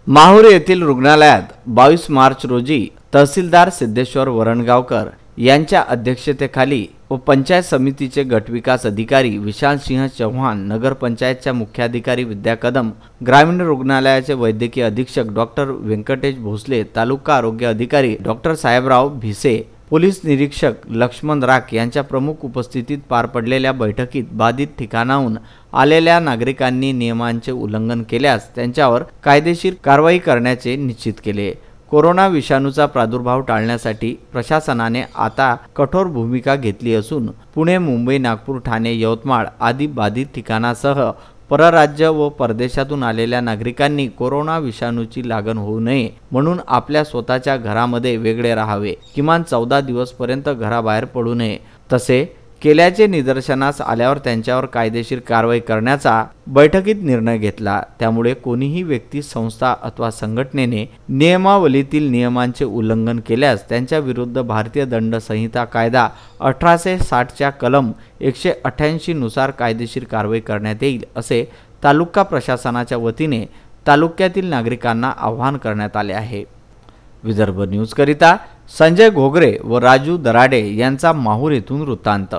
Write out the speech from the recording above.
माहूर येथील रुग्णालयात 22 मार्च रोजी तहसीलदार सिद्धेश्वर वरणगावकर यांच्या अध्यक्षतेखाली व पंचायत समितीचे गटविकास अधिकारी विशाल सिंह चौहान, नगरपंचायतच्या मुख्याधिकारी विद्या कदम, ग्रामीण रुग्णालयाचे वैद्यकीय अधीक्षक डॉक्टर व्यंकटेश भोसले, तालुका आरोग्य अधिकारी डॉक्टर साहेबराव भिसे, पोलीस निरीक्षक लक्ष्मण राख यांच्या प्रमुख उपस्थितीत पार पडलेल्या बैठकीत बाधित ठिकाणाहून आलेल्या नागरिकांनी नियमांचे उल्लंघन केल्यास त्यांच्यावर कायदेशीर कारवाई करण्याचे निश्चित केले। कोरोना विषाणूचा प्रादुर्भाव टाळण्यासाठी प्रशासनाने आता कठोर भूमिका घेतली असून पुणे, मुंबई, नागपूर, ठाणे, यवतमाळ आदी बाधित ठिकाणासह परराज्य व परदेशातून आलेल्या नागरिकांनी कोरोना विषाणूची लागण होऊ नये म्हणून आपल्या स्वतःच्या घरामध्ये वेगळे राहावे, किमान 14 दिवसपर्यंत घराबाहेर पडू नये। तसे केल्याचे निदर्शनास आल्यावर त्यांच्यावर कायदेशीर कारवाई करण्याचा बैठकीत निर्णय घेतला। त्यामुळे कोणीही व्यक्ती, संस्था अथवा संघटनेने नियमावलीतील नियमांचे उल्लंघन केल्यास त्यांच्या विरुद्ध भारतीय दंड संहिता कायदा 1860 च्या कलम 188 नुसार कायदेशीर कारवाई करण्यात येईल, असे तालुका प्रशासनाच्या वतीने तालुक्यातील नागरिकांना आवाहन करण्यात आले आहे। विदर्भ न्यूज करिता संजय घोगरे व राजू दराडे यांचा माहूर येथून वृत्तांत।